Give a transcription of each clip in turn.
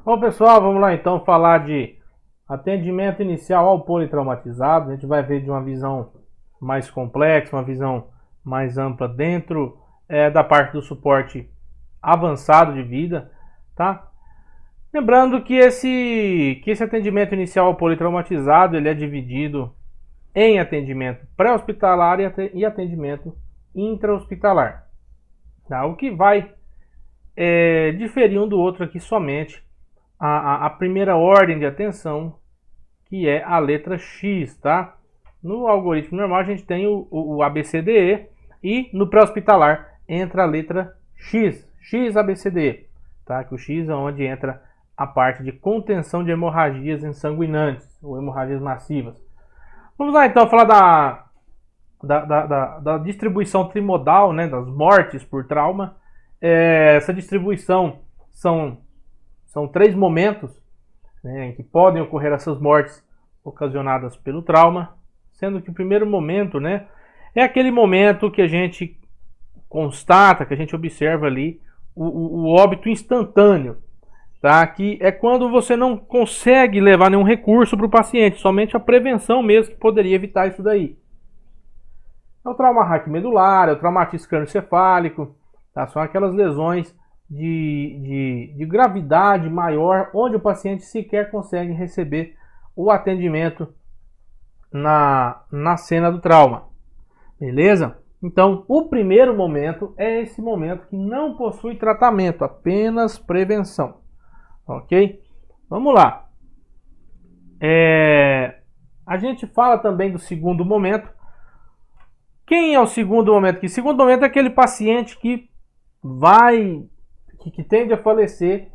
Bom, pessoal, vamos lá então falar de atendimento inicial ao politraumatizado. A gente vai ver de uma visão mais complexa, uma visão mais ampla dentro da parte do suporte avançado de vida, tá? Lembrando que esse atendimento inicial ao politraumatizado ele é dividido em atendimento pré-hospitalar e atendimento intra-hospitalar, tá? O que vai diferir um do outro aqui somente a primeira ordem de atenção, que é a letra X, tá? No algoritmo normal a gente tem o ABCDE e no pré-hospitalar entra a letra X, XABCDE, tá? Que o X é onde entra a parte de contenção de hemorragias insanguinantes ou hemorragias massivas. Vamos lá então falar da distribuição trimodal, né, das mortes por trauma. Essa distribuição são 3 momentos, né, em que podem ocorrer essas mortes ocasionadas pelo trauma, sendo que o primeiro momento, né, é aquele momento que a gente constata, que a gente observa ali o óbito instantâneo, tá? Que é quando você não consegue levar nenhum recurso para o paciente, somente a prevenção mesmo que poderia evitar isso daí. É o trauma raquimedular, é o traumatismo crânioencefálico, tá? São aquelas lesões de gravidade maior, onde o paciente sequer consegue receber o atendimento na cena do trauma. Beleza? Então, o primeiro momento é esse momento que não possui tratamento, apenas prevenção. Ok? Vamos lá. A gente fala também do segundo momento. Quem é o segundo momento? O segundo momento é aquele paciente que tende a falecer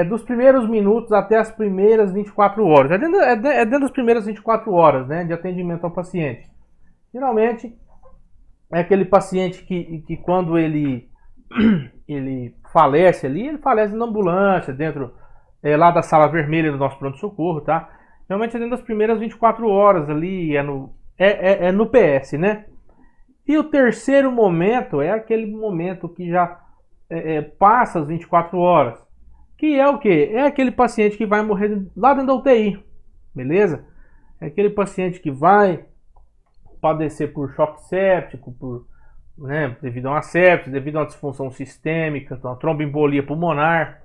dos primeiros minutos até as primeiras 24 horas. É dentro das primeiras 24 horas, né, de atendimento ao paciente. Geralmente é aquele paciente que quando ele falece ali, ele falece na ambulância, dentro lá da sala vermelha do nosso pronto-socorro, tá? Geralmente é dentro das primeiras 24 horas ali, é no PS, né? E o terceiro momento é aquele momento que já passa as 24 horas. Que é o quê? É aquele paciente que vai morrer lá dentro da UTI. Beleza? É aquele paciente que vai padecer por choque séptico, devido a uma sepse, devido a uma disfunção sistêmica, uma tromboembolia pulmonar.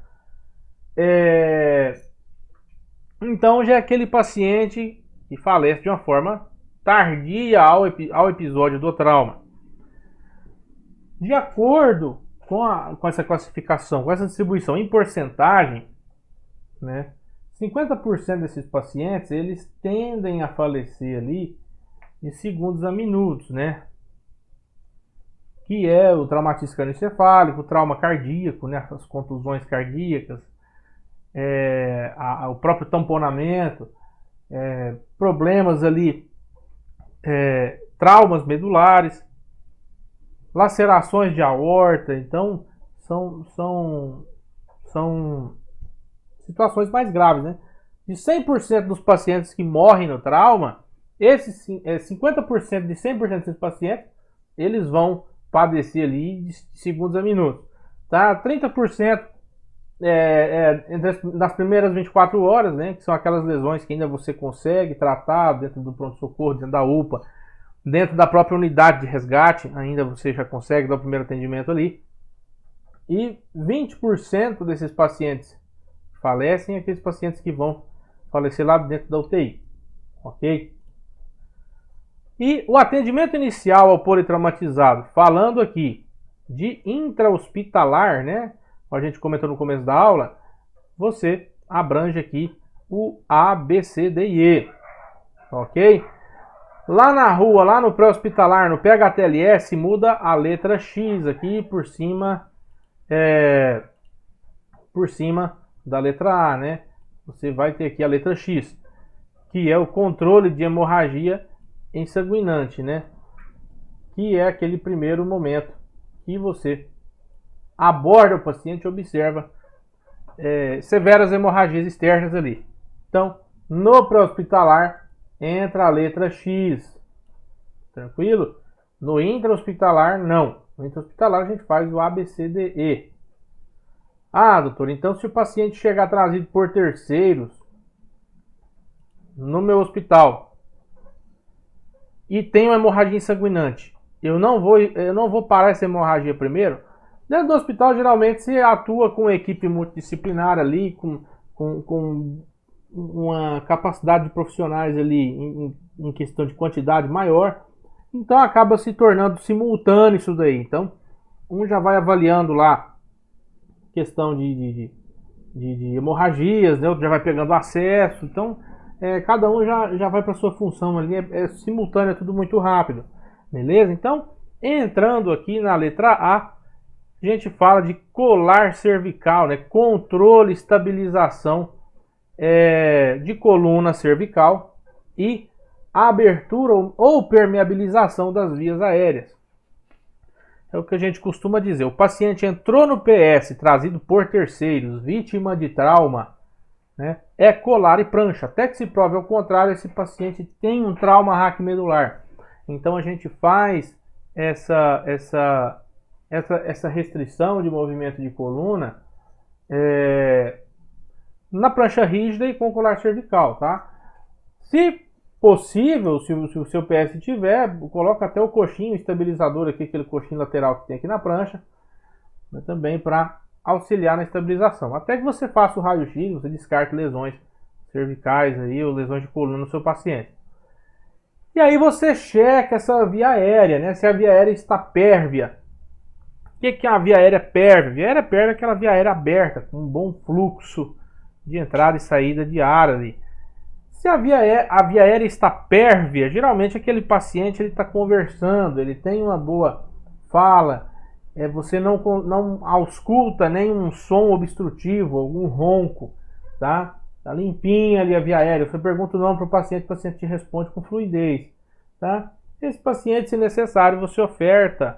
Então já é aquele paciente que falece de uma forma tardia ao episódio do trauma. De acordo com essa classificação, com essa distribuição em porcentagem, né, 50% desses pacientes eles tendem a falecer ali de segundos a minutos, né? Que é o traumatismo crânioencefálico, o trauma cardíaco, né, as contusões cardíacas, o próprio tamponamento, problemas ali, traumas medulares, lacerações de aorta. Então são situações mais graves, né? De 100% dos pacientes que morrem no trauma, 50% de 100% desses pacientes, eles vão padecer ali de segundos a minutos, tá? 30% nas primeiras 24 horas, né? Que são aquelas lesões que ainda você consegue tratar dentro do pronto-socorro, dentro da UPA, dentro da própria unidade de resgate, ainda você já consegue dar o primeiro atendimento ali. E 20% desses pacientes falecem, aqueles pacientes que vão falecer lá dentro da UTI. Ok? E o atendimento inicial ao politraumatizado, falando aqui de intra-hospitalar, né? Como a gente comentou no começo da aula, você abrange aqui o A, B, C, D e E. Ok? Lá na rua, lá no pré-hospitalar, no PHTLS, muda a letra X aqui por cima da letra A, né? Você vai ter aqui a letra X, que é o controle de hemorragia insanguinante, né? Que é aquele primeiro momento que você aborda o paciente e observa severas hemorragias externas ali. Então, no pré-hospitalar entra a letra X, tranquilo? No intra-hospitalar não. No intra-hospitalar a gente faz o ABCDE. Ah, doutor, então se o paciente chegar trazido por terceiros no meu hospital e tem uma hemorragia insanguinante, eu não vou parar essa hemorragia primeiro? Dentro do hospital, geralmente, se atua com uma equipe multidisciplinar ali, com uma capacidade de profissionais ali em questão de quantidade maior, então acaba se tornando simultâneo isso daí. Então, um já vai avaliando lá questão de hemorragias, né? Outro já vai pegando acesso, então cada um já vai para sua função ali, é simultâneo, é tudo muito rápido, beleza? Então, entrando aqui na letra A, a gente fala de colar cervical, né? Controle e estabilização de coluna cervical e abertura ou permeabilização das vias aéreas. É o que a gente costuma dizer. O paciente entrou no PS trazido por terceiros, vítima de trauma, né? É colar e prancha. Até que se prove ao contrário, esse paciente tem um trauma raquimedular. Então a gente faz essa restrição de movimento de coluna na prancha rígida e com colar cervical, tá? Se possível, se o seu PS tiver, coloca até o coxinho estabilizador aqui, aquele coxinho lateral que tem aqui na prancha, né, também para auxiliar na estabilização. Até que você faça o raio-x, você descarte lesões cervicais aí, ou lesões de coluna no seu paciente. E aí você checa essa via aérea, né? Se a via aérea está pérvia. O que é uma via aérea pérvia? Via aérea pérvia é aquela via aérea aberta, com um bom fluxo de entrada e saída de ar ali. Se a via aérea está pérvia, geralmente aquele paciente está conversando, ele tem uma boa fala, você não ausculta nenhum som obstrutivo, algum ronco, tá? Tá limpinha ali a via aérea. Você pergunta o nome para o paciente te responde com fluidez, tá? Esse paciente, se necessário, você oferta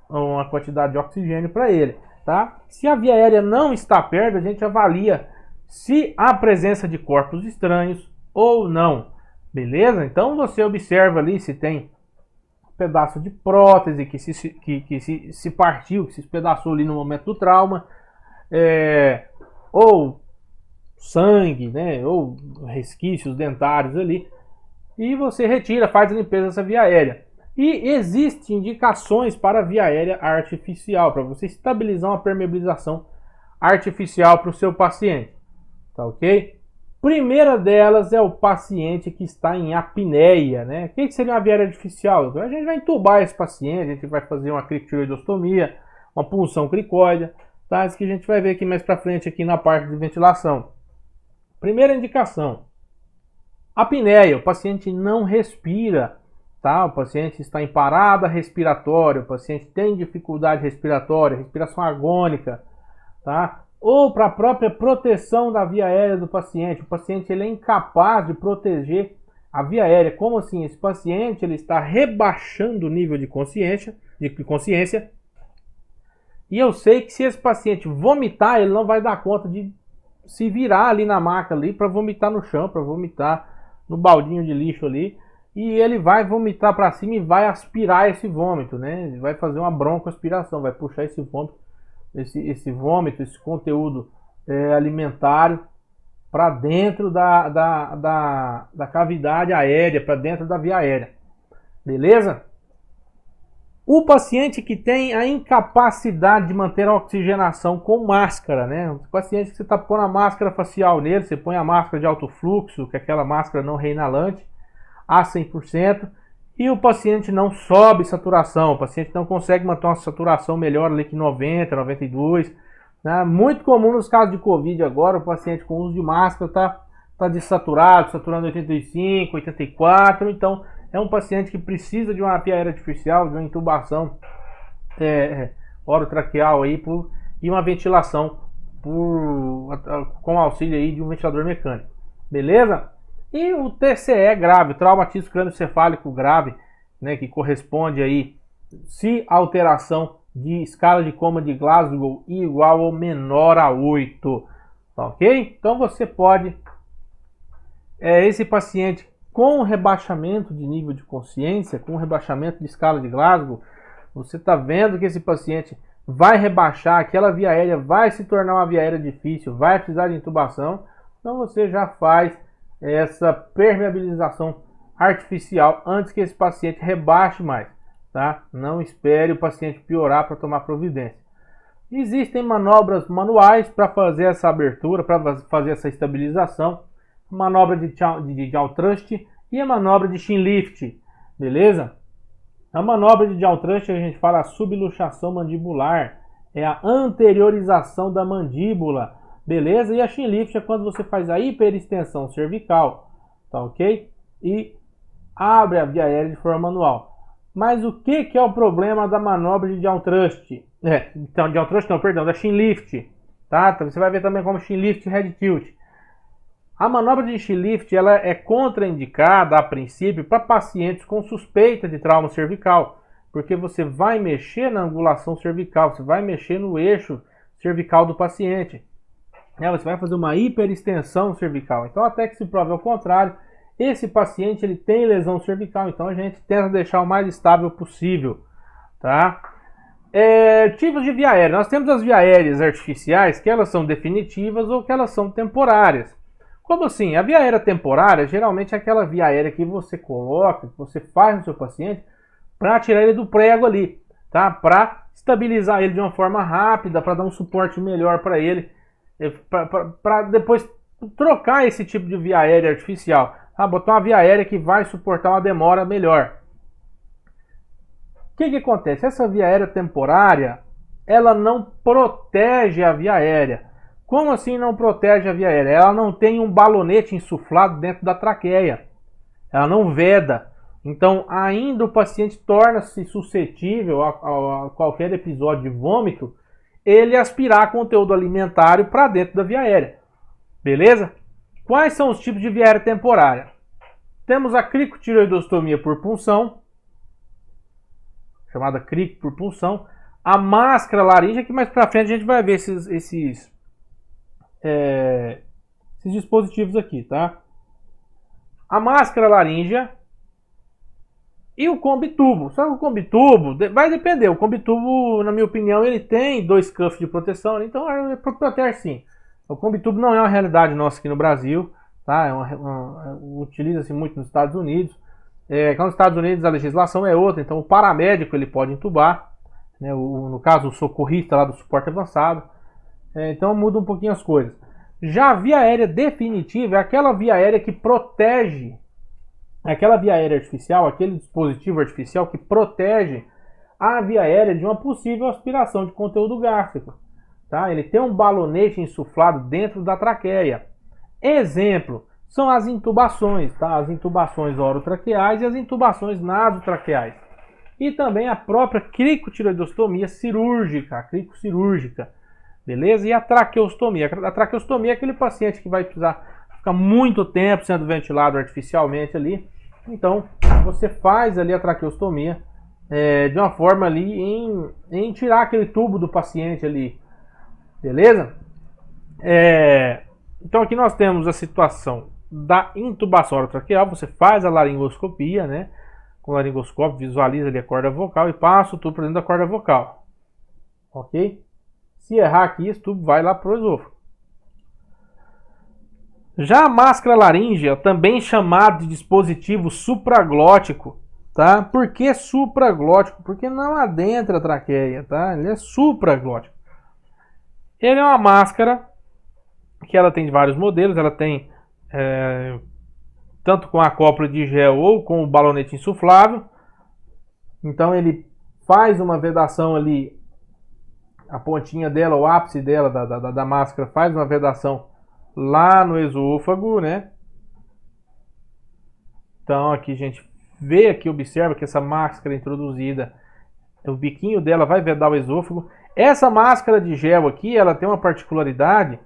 uma quantidade de oxigênio para ele, tá? Se a via aérea não está pérvia, a gente avalia se há presença de corpos estranhos ou não, beleza? Então você observa ali se tem um pedaço de prótese que se partiu, que se espedaçou ali no momento do trauma, ou sangue, né? Ou resquícios dentários ali, e você retira, faz a limpeza dessa via aérea. E existem indicações para a via aérea artificial, para você estabilizar uma permeabilização artificial para o seu paciente, tá ok? Primeira delas é o paciente que está em apneia, né? O que seria uma via aérea artificial? A gente vai entubar esse paciente, a gente vai fazer uma crictiroidostomia, uma punção cricoide, tá? Isso que a gente vai ver aqui mais para frente aqui na parte de ventilação. Primeira indicação, apneia, o paciente não respira, tá? O paciente está em parada respiratória, o paciente tem dificuldade respiratória, respiração agônica, tá? Ou para a própria proteção da via aérea do paciente. O paciente ele é incapaz de proteger a via aérea. Como assim? Esse paciente ele está rebaixando o nível de consciência, e eu sei que se esse paciente vomitar, ele não vai dar conta de se virar ali na maca ali para vomitar no chão, para vomitar no baldinho de lixo ali, e ele vai vomitar para cima e vai aspirar esse vômito, né? Ele vai fazer uma broncoaspiração, vai puxar esse vômito, esse conteúdo alimentar para dentro da cavidade aérea, para dentro da via aérea, beleza? O paciente que tem a incapacidade de manter a oxigenação com máscara, né? O paciente que você está pondo a máscara facial nele, você põe a máscara de alto fluxo, que é aquela máscara não reinalante, a 100%, e o paciente não sobe saturação, o paciente não consegue manter uma saturação melhor ali que 90, 92, né? Muito comum nos casos de Covid agora, o paciente com uso de máscara tá desaturado, saturando 85, 84, então é um paciente que precisa de uma via aérea artificial, de uma intubação orotraqueal aí e uma ventilação com auxílio aí de um ventilador mecânico, beleza? E o TCE grave, traumatismo crânioencefálico grave, né, que corresponde aí, se a alteração de escala de coma de Glasgow igual ou menor a 8, tá ok? Então você pode, esse paciente com rebaixamento de nível de consciência, com rebaixamento de escala de Glasgow, você está vendo que esse paciente vai rebaixar, aquela via aérea vai se tornar uma via aérea difícil, vai precisar de intubação, então você já faz essa permeabilização artificial antes que esse paciente rebaixe mais, tá? Não espere o paciente piorar para tomar providência. Existem manobras manuais para fazer essa abertura, para fazer essa estabilização, manobra de jaw thrust e a manobra de chin lift, beleza? A manobra de jaw thrust, a gente fala a subluxação mandibular, é a anteriorização da mandíbula, beleza? E a chin lift é quando você faz a hiperextensão cervical, tá ok? E abre a via aérea de forma manual. Mas o que é o problema da manobra de jaw thrust? Então, jaw thrust não, perdão, da chin lift, tá? Então, você vai ver também como chin lift e head tilt. A manobra de chin lift, ela é contraindicada a princípio para pacientes com suspeita de trauma cervical, porque você vai mexer na angulação cervical, você vai mexer no eixo cervical do paciente, você vai fazer uma hiperextensão cervical. Então, até que se prove ao contrário, esse paciente ele tem lesão cervical, então a gente tenta deixar o mais estável possível, tá? Tipos de via aérea. Nós temos as via aéreas artificiais, que elas são definitivas ou que elas são temporárias. Como assim? A via aérea temporária geralmente é aquela via aérea que você coloca, que você faz no seu paciente para tirar ele do prego ali, tá? Para estabilizar ele de uma forma rápida, para dar um suporte melhor para ele, para depois trocar esse tipo de via aérea artificial. Botar uma via aérea que vai suportar uma demora melhor. O que acontece? Essa via aérea temporária, ela não protege a via aérea. Como assim não protege a via aérea? Ela não tem um balonete insuflado dentro da traqueia. Ela não veda. Então, ainda o paciente torna-se suscetível a qualquer episódio de vômito, ele aspirar conteúdo alimentar para dentro da via aérea. Beleza? Quais são os tipos de via aérea temporária? Temos a cricotireoidostomia por punção, chamada crico por punção, a máscara laríngea, que mais para frente a gente vai ver esses dispositivos aqui, tá? A máscara laríngea e o combitubo. Só que o combitubo vai depender. O combitubo, na minha opinião, ele tem 2 cuffs de proteção, então protege sim. O combitubo não é uma realidade nossa aqui no Brasil, tá? Utiliza-se muito nos Estados Unidos. Nos Estados Unidos a legislação é outra, então o paramédico ele pode intubar, né? No caso o socorrista lá do suporte avançado. Então muda um pouquinho as coisas. Já a via aérea definitiva é aquela via aérea que protege, aquela via aérea artificial, aquele dispositivo artificial que protege a via aérea de uma possível aspiração de conteúdo gástrico. Tá? Ele tem um balonete insuflado dentro da traqueia. Exemplo, são as intubações, tá? As intubações orotraqueais e as intubações nasotraqueais. E também a própria cricotireoidostomia cirúrgica, a cricocirúrgica, beleza? E a traqueostomia. A traqueostomia é aquele paciente que vai precisar ficar muito tempo sendo ventilado artificialmente ali. Então, você faz ali a traqueostomia de uma forma ali em tirar aquele tubo do paciente ali, beleza? Então aqui nós temos a situação da intubação orotraqueal. Você faz a laringoscopia, né? Com o laringoscópio, visualiza ali a corda vocal e passa o tubo para dentro da corda vocal. Ok? Se errar aqui, esse tubo vai lá para o esôfago. Já a máscara laríngea, também chamada de dispositivo supraglótico, tá? Por que supraglótico? Porque não adentra a traqueia, tá? Ele é supraglótico. Ele é uma máscara que ela tem vários modelos, ela tem tanto com a acópula de gel ou com o balonete insuflável. Então ele faz uma vedação ali, a pontinha dela, o ápice dela, da máscara, faz uma vedação lá no esôfago, né? Então aqui a gente vê, aqui observa que essa máscara introduzida, o biquinho dela vai vedar o esôfago. Essa máscara de gel aqui, ela tem uma particularidade,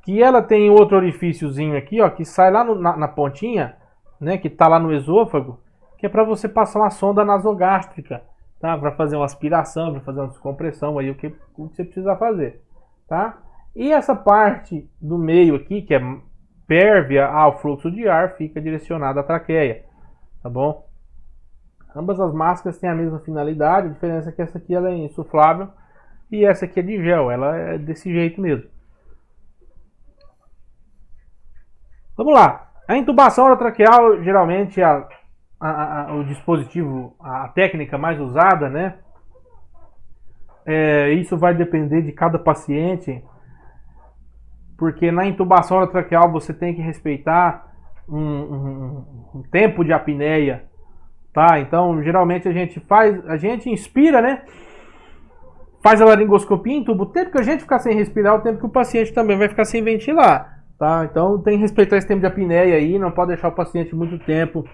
que ela tem outro orifíciozinho aqui, ó, que sai lá na pontinha, né, que tá lá no esôfago, que é para você passar uma sonda nasogástrica, tá? Para fazer uma aspiração, para fazer uma descompressão, aí o que você precisa fazer, tá? E essa parte do meio aqui, que é pérvia ao fluxo de ar, fica direcionada à traqueia, tá bom? Ambas as máscaras têm a mesma finalidade, a diferença é que essa aqui ela é insuflável e essa aqui é de gel, ela é desse jeito mesmo. Vamos lá, a intubação orotraqueal geralmente o dispositivo, a técnica mais usada, né? Isso vai depender de cada paciente, porque na intubação orotraqueal você tem que respeitar um tempo de apneia, tá? Então geralmente a gente inspira, né? Faz a laringoscopia, intuba. O tempo que a gente ficar sem respirar, o tempo que o paciente também vai ficar sem ventilar, tá? Então tem que respeitar esse tempo de apneia aí, não pode deixar o paciente muito tempo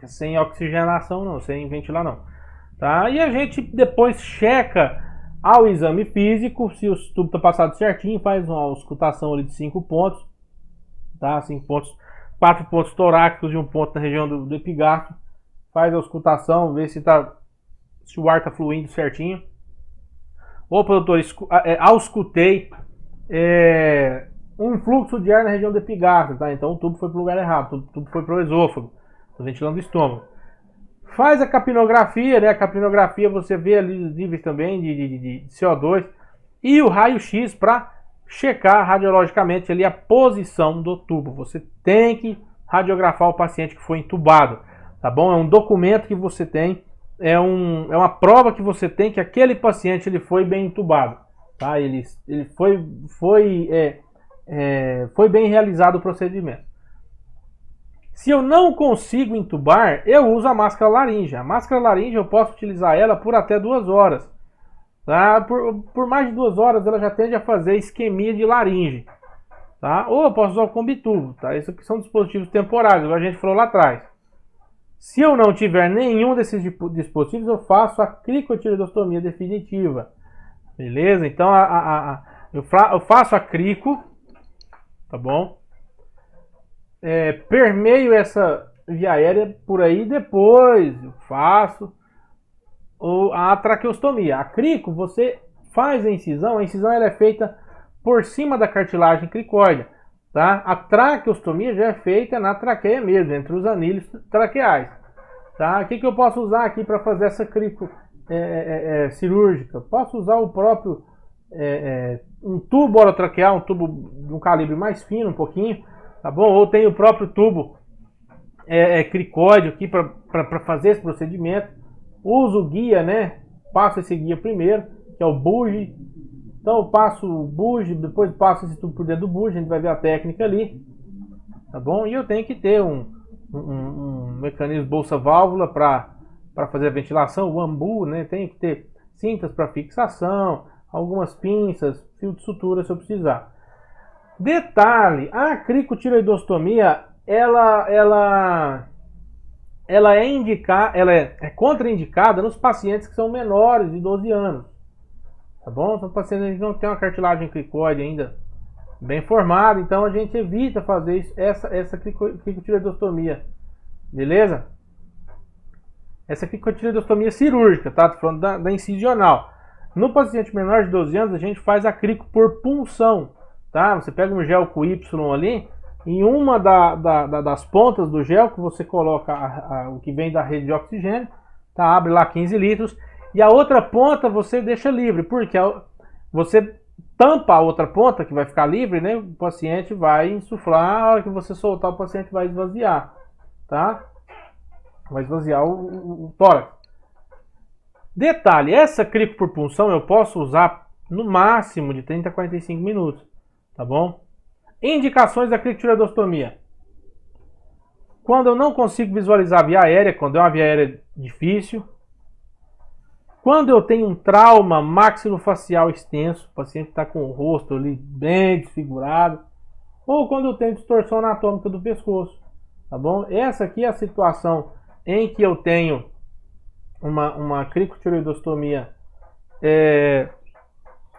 sem oxigenação não, sem ventilar não, tá? E a gente depois checa ao exame físico, se o tubo está passado certinho, faz uma auscultação ali de 5 pontos, tá? 5 pontos, 4 pontos torácicos e 1 ponto na região do epigastro. Faz a auscultação, vê se o ar está fluindo certinho. Opa, doutor, auscultei um fluxo de ar na região do epigastro, tá? Então o tubo foi para o lugar errado, o tubo foi para o esôfago, estou ventilando o estômago. Faz a capnografia, né? A capnografia você vê ali os níveis também de CO2 e o raio-x para checar radiologicamente ali a posição do tubo. Você tem que radiografar o paciente que foi entubado, tá bom? É um documento que você tem, é uma prova que você tem que aquele paciente ele foi bem entubado, tá? Ele foi bem realizado o procedimento. Se eu não consigo entubar, eu uso a máscara laringe. A máscara laringe eu posso utilizar ela por até 2 horas. Tá? Por mais de 2 horas ela já tende a fazer isquemia de laringe. Tá? Ou eu posso usar o combitubo. Tá? Isso aqui são dispositivos temporários, igual a gente falou lá atrás. Se eu não tiver nenhum desses dispositivos, eu faço a cricotireoidostomia definitiva. Beleza? Então eu faço a crico, tá bom? Permeio essa via aérea por aí, depois eu faço a traqueostomia. A crico, você faz a incisão ela é feita por cima da cartilagem cricóide, tá? A traqueostomia já é feita na traqueia mesmo, entre os anílios traqueais, tá? O que eu posso usar aqui para fazer essa crico cirúrgica? Posso usar o próprio um tubo orotraqueal, um tubo de um calibre mais fino um pouquinho, tá bom? Ou tem o próprio tubo cricóide aqui para fazer esse procedimento. Uso o guia, né? Passo esse guia primeiro, que é o buge. Então eu passo o buge, depois passo esse tubo por dentro do buge, a gente vai ver a técnica ali, tá bom? E eu tenho que ter um mecanismo bolsa-válvula para fazer a ventilação, o ambu, né? Tenho que ter cintas para fixação, algumas pinças, fio de sutura se eu precisar. Detalhe, a cricotireoidostomia, ela é contraindicada nos pacientes que são menores de 12 anos, tá bom? São pacientes que não têm uma cartilagem cricóide ainda bem formada, então a gente evita fazer essa cricotireoidostomia, beleza? Essa cricotireoidostomia cirúrgica, tá? Tô falando da incisional. No paciente menor de 12 anos, a gente faz a crico por punção. Tá? Você pega um gel com Y ali, em uma das pontas do gel que você coloca o que vem da rede de oxigênio, tá? Abre lá 15 litros, e a outra ponta você deixa livre, porque você tampa a outra ponta que vai ficar livre, né? O paciente vai insuflar, a hora que você soltar o paciente vai esvaziar, tá? Vai esvaziar o tórax. Detalhe, essa crico por punção eu posso usar no máximo de 30 a 45 minutos. Tá bom? Indicações da cricotireoidostomia. Quando eu não consigo visualizar a via aérea, quando é uma via aérea difícil. Quando eu tenho um trauma maxilofacial extenso, o paciente está com o rosto ali bem desfigurado. Ou quando eu tenho distorção anatômica do pescoço. Tá bom? Essa aqui é a situação em que eu tenho uma cricotireoidostomia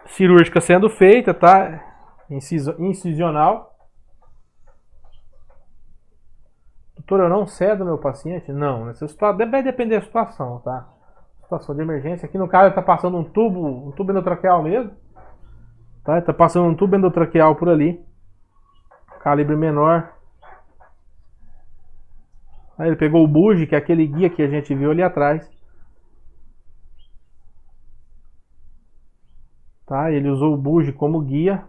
cirúrgica sendo feita, tá? Incisional. Doutor, eu não cedo meu paciente? Não, nessa situação vai depender da situação, tá? Situação de emergência. Aqui no caso ele está passando um tubo endotraqueal mesmo, tá? Ele está passando um tubo endotraqueal por ali, calibre menor. Aí ele pegou o bugie, que é aquele guia que a gente viu ali atrás. Tá? Ele usou o bugie como guia.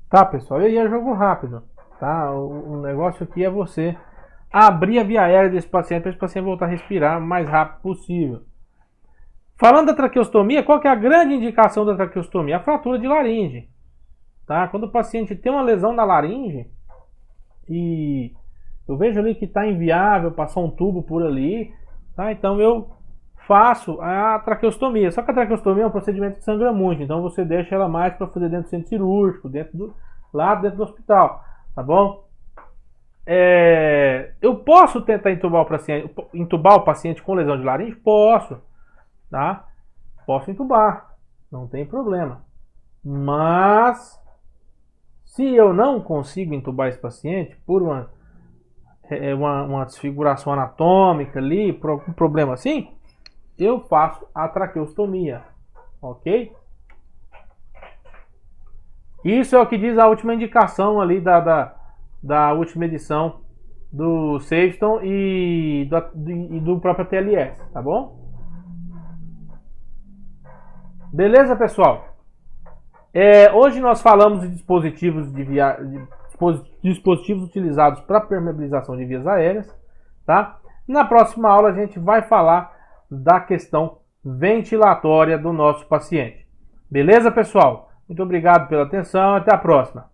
Tá, pessoal? E aí é jogo rápido. Tá? O negócio aqui é você abrir a via aérea desse paciente para esse paciente voltar a respirar o mais rápido possível. Falando da traqueostomia, qual que é a grande indicação da traqueostomia? A fratura de laringe. Tá? Quando o paciente tem uma lesão na laringe e eu vejo ali que está inviável passar um tubo por ali, tá? Então eu faço a traqueostomia. Só que a traqueostomia é um procedimento que sangra muito, então você deixa ela mais para fazer dentro do centro cirúrgico, lá dentro do hospital, tá bom? Eu posso tentar entubar o paciente com lesão de laringe? Posso, tá? Posso entubar, não tem problema. Mas se eu não consigo entubar esse paciente por uma desfiguração anatômica ali, por algum problema assim, eu faço a traqueostomia, ok? Isso é o que diz a última indicação ali da última edição do Safeton e do próprio TLS, tá bom? Beleza, pessoal? Hoje nós falamos de dispositivos utilizados para permeabilização de vias aéreas, tá? Na próxima aula a gente vai falar da questão ventilatória do nosso paciente. Beleza, pessoal? Muito obrigado pela atenção, até a próxima.